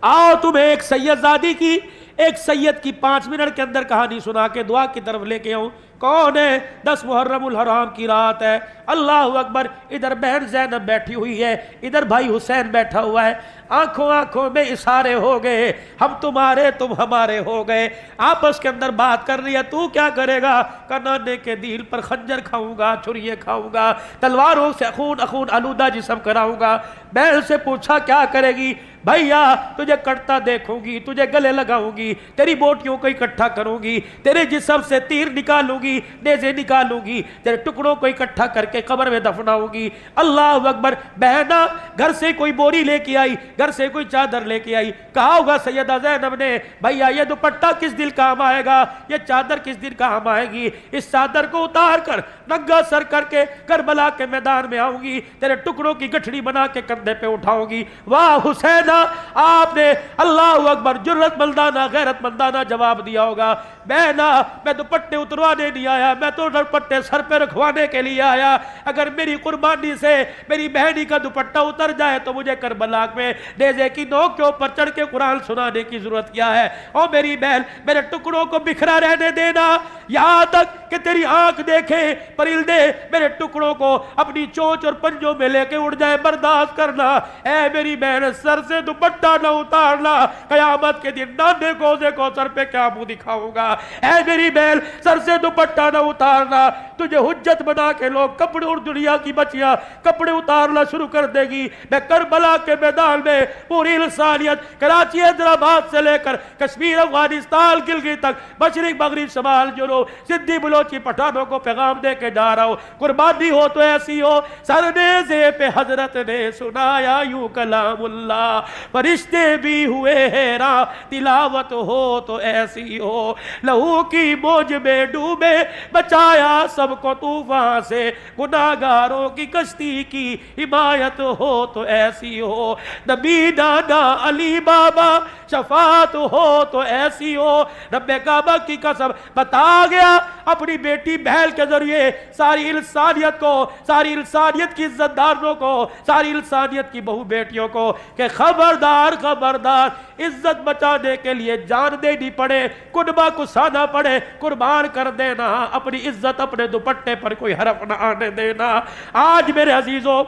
آؤ تمہیں ایک سید زادی کی، ایک سید کی 5 منٹ کے اندر کہانی سنا کے دعا کی طرف لے کے آؤں۔ کون ہے؟ 10 محرم الحرام کی رات ہے، اللہ اکبر، ادھر بہن زینب بیٹھی ہوئی ہے، ادھر بھائی حسین بیٹھا ہوا ہے، آنکھوں آنکھوں میں اشارے ہو گئے، ہم تمہارے تم ہمارے ہو گئے، آپس کے اندر بات کر رہی ہے، تو کیا کرے گا؟ کنانے کے دل پر خنجر کھاؤں گا، چھریے کھاؤں گا، تلواروں سے خون آلودہ جسم کراؤں گا۔ بہن سے پوچھا کیا کرے گی؟ بھیا تجھے کٹتا دیکھوں گی، تجھے گلے لگاؤں گی، تیری بوٹیوں کو اکٹھا کروں گی، تیرے جسم سے تیر نکالوں گی، نیزے نکالوں گی، تیرے ٹکڑوں کو اکٹھا کر کے قبر میں دفناؤں گی۔ اللہ اکبر۔ بہنا گھر سے کوئی بوری لے کے آئی، گھر سے کوئی چادر لے کے آئی، کہا ہوگا سیدہ زینب نے بھیا یہ دوپٹہ کس دن کام آئے گا، یہ چادر کس دن کام آئے گی، اس چادر کو اتار کر ننگا سر کر کے کربلا کے میدان میں آؤں گی، تیرے ٹکڑوں کی گٹھڑی بنا کے کندھے پہ اٹھاؤں گی۔ واہ حسینہ، آپ نے اللہ اکبر جرت مندانہ غیرت مندانہ جواب دیا ہوگا، بہنا میں دوپٹے اتروانے نہیں آیا، میں تو دوپٹے سر پہ رکھوانے کے لیے آیا، اگر میری قربانی سے میری بہنی کا دوپٹہ اتر جائے تو مجھے کربلا میں نیزے کی نوک کے اوپر چڑھ کے قرآن سنانے کی ضرورت کیا ہے؟ او میری بہن، میرے ٹکڑوں کو بکھرا رہنے دینا، یہاں تک کہ تیری آنکھ دیکھے پرندے میرے ٹکڑوں کو اپنی چونچ اور پنجوں میں لے کے اڑ جائے، برداشت کرنا۔ اے میری بہن، سر سے دوپٹہ نہ اتارنا، قیامت کے دن نانے کوزے کو سر پہ کیا منہ دکھاؤں گا۔ اے میری بہن، سر سے دوپٹہ نہ اتارنا، تجھے حجت بنا کے لوگ کپڑے، اور دنیا کی بچیاں کپڑے اتارنا شروع کر دے گی۔ میں کربلا کے میدان میں پوری انسانیت، کراچی حیدرآباد سے لے کر کشمیر، افغانستان، گلگت تک، مشرق مغرب شمال جنوب، سندھی بلوچی پٹھانوں کو پیغام دے کے جا رہا ہوں، قربانی ہو تو ایسی ہو۔ سر نیزے پہ حضرت نے سنایا یوں کلام اللہ، فرشتے بھی ہوئے حیراں، تلاوت ہو تو ایسی ہو، لہو کی موج میں ڈوبے بچایا سب کو طوفان سے، گناہگاروں کی کشتی کی حمایت ہو تو ایسی ہو، نبی نانا علی بابا شفاعت ہو تو ایسی ہو۔ رب کعبہ کی قسم بتا گیا اپنی بیٹی بہل کے ذریعے ساری انسانیت کو، ساری انسانیت کی عزت داروں کو، ساری انسانیت کی بہو بیٹیوں کو کہ خبردار خبردار، عزت بچانے کے لیے جان دینی پڑے، کنبہ کسانا پڑے، قربان کر دینا، اپنی عزت اپنے دوپٹے پر کوئی حرف نہ آنے دینا۔ آج میرے عزیزوں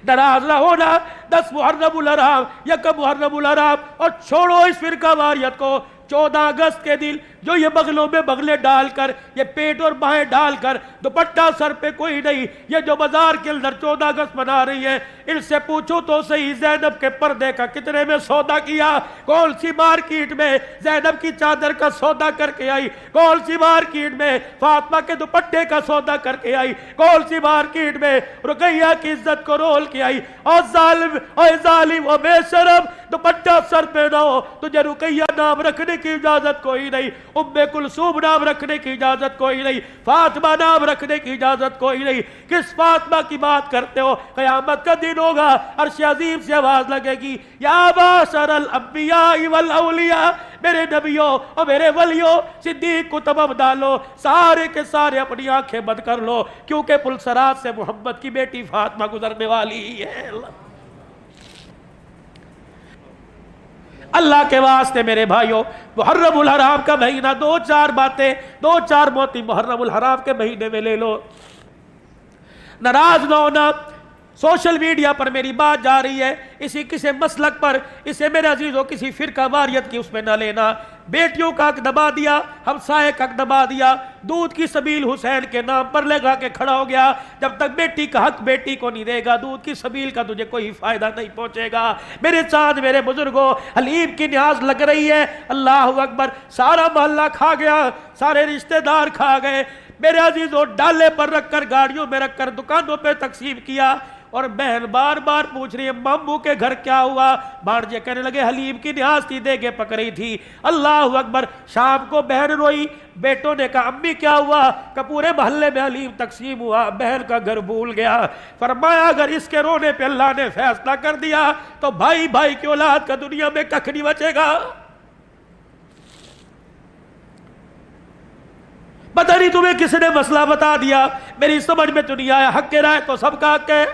ناراض نہ ہونا، 10 محرم الحرام، 1 محرم الحرام، اور چھوڑو اس فرقہ واریت کو۔ 14 اگست کے دن جو یہ بغلوں میں بغلے ڈال کر، یہ پیٹ اور بائیں ڈال کر، دوپٹہ سر پہ کوئی نہیں، یہ جو بازار کے اندر 14 اگست منا رہی ہے، ان سے پوچھو تو صحیح زینب کے پردے کا کتنے میں سودا کیا؟ کون سی مارکیٹ میں زینب کی چادر کا سودا کر کے آئی؟ کون سی مارکیٹ میں فاطمہ کے دوپٹے کا سودا کر کے آئی؟ کون سی مارکیٹ میں رقیہ کی عزت کو رول کے آئی؟ اور ظالم و بے شرم، دوپٹہ سر پہ نہ ہو، تجھے رقیہ نام رکھنے کی اجازت کوئی نہیں، ام کلثوم نام رکھنے کی اجازت کوئی نہیں، فاطمہ نام رکھنے کی اجازت کوئی نہیں۔ کس فاطمہ کی بات کرتے ہو؟ قیامت کا دن ہوگا، عرش عظیم سے آواز لگے گی، یا معشر الانبیاء والاولیاء، میرے نبیوں اور میرے ولیوں، صدیق کو تمام ڈالو، سارے کے سارے اپنی آنکھیں بند کر لو، کیونکہ پلسرات سے محمد کی بیٹی فاطمہ گزرنے والی ہے۔ اللہ کے واسطے میرے بھائیوں، محرم الحرام کا مہینہ، 2-4 باتیں، 2-4 موتی محرم الحرام کے مہینے میں لے لو۔ ناراض نہ ہونا، سوشل میڈیا پر میری بات جا رہی ہے، اسی کسی مسلک پر، اسے میرے عزیزوں کسی فرقہ واریت کی اس میں نہ لینا۔ بیٹیوں کا حق دبا دیا، ہمسائے کا حق دبا دیا، دودھ کی سبیل حسین کے نام پر لگا کے کھڑا ہو گیا۔ جب تک بیٹی کا حق بیٹی کو نہیں دے گا، دودھ کی سبیل کا تجھے کوئی فائدہ نہیں پہنچے گا۔ میرے چاند، میرے بزرگوں، حلیم کی نیاز لگ رہی ہے، اللہ اکبر، سارا محلہ کھا گیا، سارے رشتہ دار کھا گئے، میرے عزیزوں، ڈالے پر رکھ کر، گاڑیوں میں رکھ کر، دکانوں پہ تقسیم کیا، اور بہن بار بار پوچھ رہی ہے ماموں کے گھر کیا ہوا؟ بھانجے کہنے لگے حلیم کی نیاز تھی، دیگے پک رہی تھی۔ اللہ اکبر، شام کو بہن روئی، بیٹوں نے کہا امی کیا ہوا؟ کہ پورے محلے میں حلیم تقسیم ہوا، بہن کا گھر بھول گیا۔ فرمایا اگر اس کے رونے پہ اللہ نے فیصلہ کر دیا تو بھائی بھائی کی اولاد کا دنیا میں ککھ نہیں بچے گا۔ پتہ نہیں تمہیں کس نے مسئلہ بتا دیا، میری سمجھ میں تو نہیں آیا، حق کے رائے تو سب کا حق ہے۔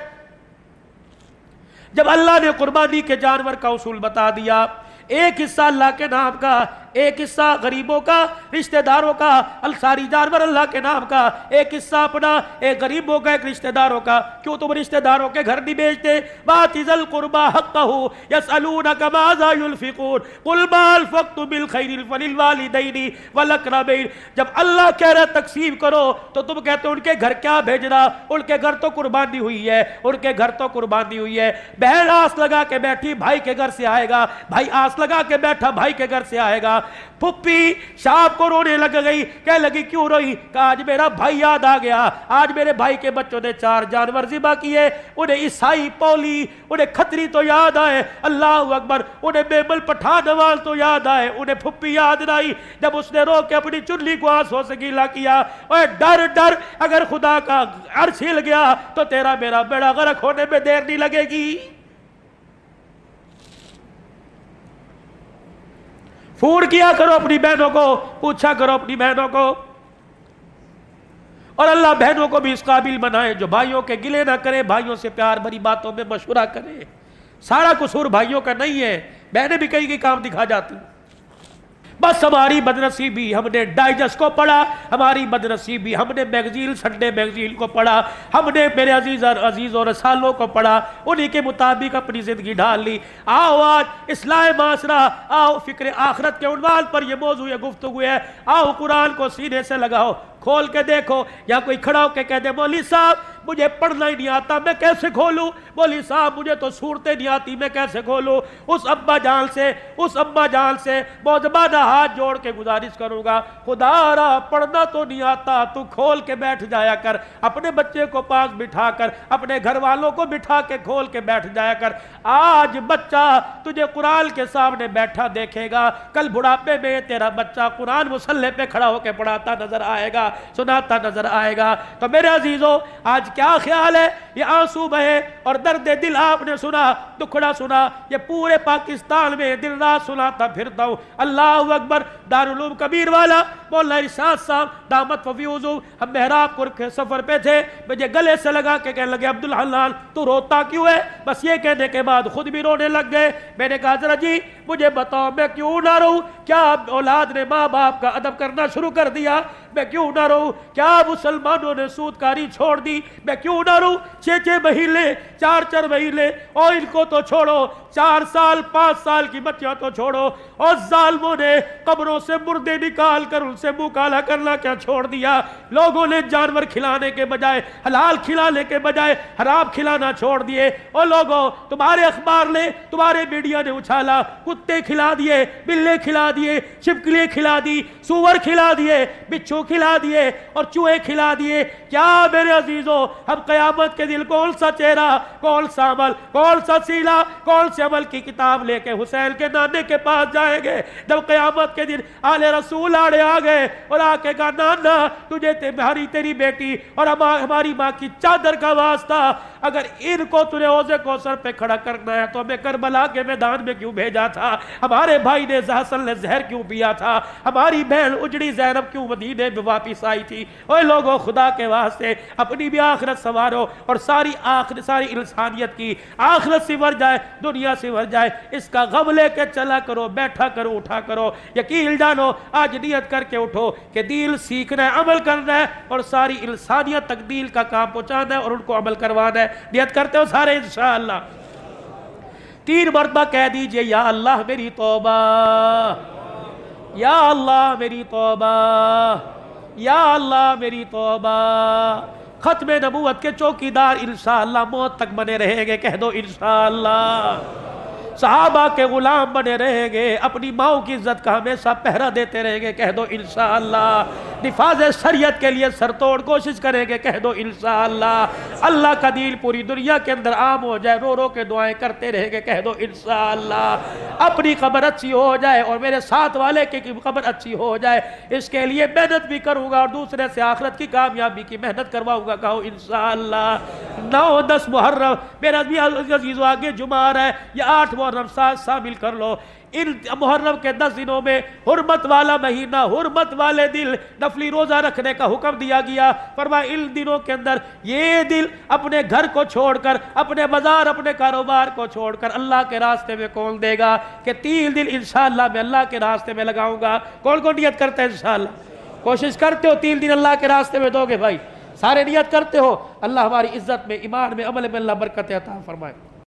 جب اللہ نے قربانی کے جانور کا اصول بتا دیا، ایک حصہ اللہ کے نام کا، ایک حصہ غریبوں کا، رشتہ داروں کا، ساری جانور اللہ کے نام کا، ایک حصہ اپنا، ایک غریبوں کا، ایک رشتہ داروں کا۔ کیوں تم رشتہ داروں کے گھر نہیں بیچتے؟ وَآتِ ذِی الْقُرْبَىٰ حَقَّهُ يَسْأَلُونَكَ مَاذَا يُنْفِقُونَ قُلْ مَا أَنفَقْتُم مِّنْ خَيْرٍ فَلِلْوَالِدَيْنِ وَالْأَقْرَبَيْنِ۔ جب اللہ کہہ رہا ہے تقسیم کرو تو تم کہتے ہو ان کے گھر کیا بھیجنا، ان کے گھر تو قربانی ہوئی ہے، ان کے گھر تو قربانی ہوئی ہے۔ بہن آس لگا کے بیٹھی بھائی کے گھر سے آئے گا، بھائی آس لگا کے بیٹھا بھائی کے گھر سے آئے گا۔ پھپھی شام کو رونے لگ گئی، کہنے لگی کیوں روئی؟ کہا آج میرا بھائی یاد آ گیا، آج میرے بھائی کے بچوں نے 4 جانور ذبح کیے، انہیں عیسائی پولی، انہیں کھتری تو یاد آئے، اللہ اکبر، انہیں میمل پٹھان نواز تو یاد آئے، انہیں پھپھی یاد نہ آئی۔ جب اس نے رو کے اپنی چنلی کو آنسوں سے گیلا کیا، اوے ڈر ڈر، اگر خدا کا عرش ہل گیا تو تیرا میرا بیڑا غرق ہونے میں دیر نہیں لگے گی۔ فون کیا کرو اپنی بہنوں کو، پوچھا کرو اپنی بہنوں کو، اور اللہ بہنوں کو بھی اس قابل بنائے جو بھائیوں کے گلے نہ کرے، بھائیوں سے پیار بھری باتوں میں مشورہ کرے۔ سارا قصور بھائیوں کا نہیں ہے، بہنیں بھی کئی کام دکھا جاتی۔ بس ہماری بدنصیبی ہم نے ڈائجسٹ کو پڑھا، ہماری بدنصیبی ہم نے میگزین، سنڈے میگزین کو پڑھا، ہم نے میرے عزیز اور رسالوں کو پڑھا، انہی کے مطابق اپنی زندگی ڈال لی۔ آؤ آج اصلاح معاشرہ، آؤ فکر آخرت کے عنوان پر یہ موضوع گفتگو ہے، آؤ قرآن کو سینے سے لگاؤ، کھول کے دیکھو۔ یا کوئی کھڑا ہو کے کہہ دے مولوی صاحب مجھے پڑھنا ہی نہیں آتا، میں کیسے کھولوں؟ مولوی صاحب مجھے تو صورتیں نہیں آتی، میں کیسے کھولوں؟ اس ابا جان سے موذبانہ ہاتھ جوڑ کے گزارش کروں گا، خدا را پڑھنا تو نہیں آتا، تو کھول کے بیٹھ جایا کر، اپنے بچے کو پاس بٹھا کر، اپنے گھر والوں کو بٹھا کے کھول کے بیٹھ جایا کر۔ آج بچہ تجھے قرآن کے سامنے بیٹھا دیکھے گا، کل بڑھاپے میں تیرا بچہ قرآن مصلی پہ کھڑا ہو کے پڑھاتا نظر آئے گا، سناتا نظر آئے گا۔ تو میرے عزیزوں آج کیا خیال ہے؟ یہ آنسو بہے اور درد دل آپ نے سنا، دکھڑا سنا، یہ پورے پاکستان میں دن رات سناتا پھرتا ہوں۔ اللہ اکبر۔ دارالعلوم کبیر والا مولانا ارشاد صاحب دامت وفیوزو، ہم محراب کو کے سفر پہ تھے، مجھے گلے سے لگا کے کہنے لگے عبدالحنان تو روتا کیوں ہے؟ بس یہ کہنے کے بعد خود بھی رونے لگ گئے۔ میں نے کہا ذرا جی مجھے بتاؤ میں کیوں نہ رہوں؟ کیا اولاد نے ماں باپ کا ادب کرنا شروع کر دیا؟ میں کیوں نہ رہوں؟ کیا مسلمانوں نے سودکاری چھوڑ دی؟ میں کیوں نہ رہوں؟ 6 مہینے 4 مہینے، اور ان کو تو چھوڑو، 4 سال 5 سال کی بچیاں تو چھوڑو، اور ظالموں نے قبروں سے مردے نکال کر ان سے منہ کالا کرنا کیا چھوڑ دیا؟ لوگوں نے جانور کھلانے کے بجائے، حلال کھلانے کے بجائے حرام کھلانا چھوڑ دیے۔ اور لوگوں تمہارے اخبار نے، تمہارے میڈیا نے اچھالا، کتے کھلا دیے، بلے کھلا دیے، چھپکلیاں کھلا دی، سور کھلا دیے، بچھو کھلا دیے، اور چوہے کھلا دیے۔ کیا میرے عزیزوں ہم قیامت کے دن کون سا چہرہ، کون سا عمل، کون سا سیلا، کون سے عمل کی کتاب لے کے حسین کے نانے کے پاس جائیں گے؟ جب قیامت کے دن آل رسول آڑے آ گئے اور آ کے کہا نانا تجھے تیری بیٹی اور ہماری ماں کی چادر کا واسطہ، اگر ان کو تُنے اوزے کوثر پہ کھڑا کرنا ہے تو ہمیں کربلا کے میدان میں کیوں بھیجا تھا؟ ہمارے بھائی نے حسن نے زہر کیوں پیا تھا؟ ہماری بہن اجڑی زینب کیوں مدینے میں واپس آئی تھی؟ اوے لوگوں خدا کے واسطے اپنی بھی آخرت سنوارو، اور ساری انسانیت کی آخرت سنور جائے، دنیا سنور جائے، اس کا غم لے کے چلا کرو، بیٹھا کرو، اٹھا کرو۔ یقین جانو آج نیت کر کے اٹھو کہ دین سیکھنا ہے، عمل کرنا ہے، اور ساری انسانیت تک دین کا کام پہنچانا ہے اور ان کو عمل کروانا ہے۔ نیت کرتے ہو سارے انشاءاللہ؟ 3 مرتبہ کہہ دیجئے یا اللہ میری توبہ، یا اللہ میری توبہ، یا اللہ میری توبہ۔ ختم نبوت کے چوکیدار انشاءاللہ موت تک بنے رہیں گے، کہہ دو انشاءاللہ۔ صحابہ کے غلام بنے رہیں گے، اپنی ماؤں کی عزت کا ہمیشہ پہرا دیتے رہیں گے، کہہ دو انشاءاللہ۔ نفاذ شریعت کے لیے سر توڑ کوشش کریں گے، کہہ دو انشاءاللہ۔ اللہ کا دین پوری دنیا کے اندر عام ہو جائے، رو رو کے دعائیں کرتے رہیں گے، کہہ دو انشاءاللہ۔ اپنی قبر اچھی ہو جائے اور میرے ساتھ والے کی قبر اچھی ہو جائے، اس کے لیے محنت بھی کروں گا اور دوسرے سے آخرت کی کامیابی کی محنت کرواؤں گا، کہو انشاءاللہ۔ 9-10 محرم میرا بھی عزیزو آگے جمعہ آ رہا ہے، یہ 8 محرم ساتھ شامل کر لو۔ ان محرم کے 10 دنوں میں حرمت والا مہینہ، حرمت والے دل، نفلی روزہ رکھنے کا حکم دیا گیا. فرمایا ان دنوں کے اندر یہ دل اپنے گھر کو چھوڑ کر, اپنے بازار, اپنے کاروبار کو چھوڑ کر اللہ کے راستے میں کون دے گا کہ 3 دن انشاءاللہ میں اللہ کے راستے میں لگاؤں گا. کون کون نیت کرتے ہیں انشاءاللہ؟ کوشش کرتے ہو 3 دن اللہ کے راستے میں دو گے بھائی؟ سارے نیت کرتے ہو؟ اللہ ہماری عزت میں, ایمان میں, عمل میں اللہ برکت عطا فرمائے.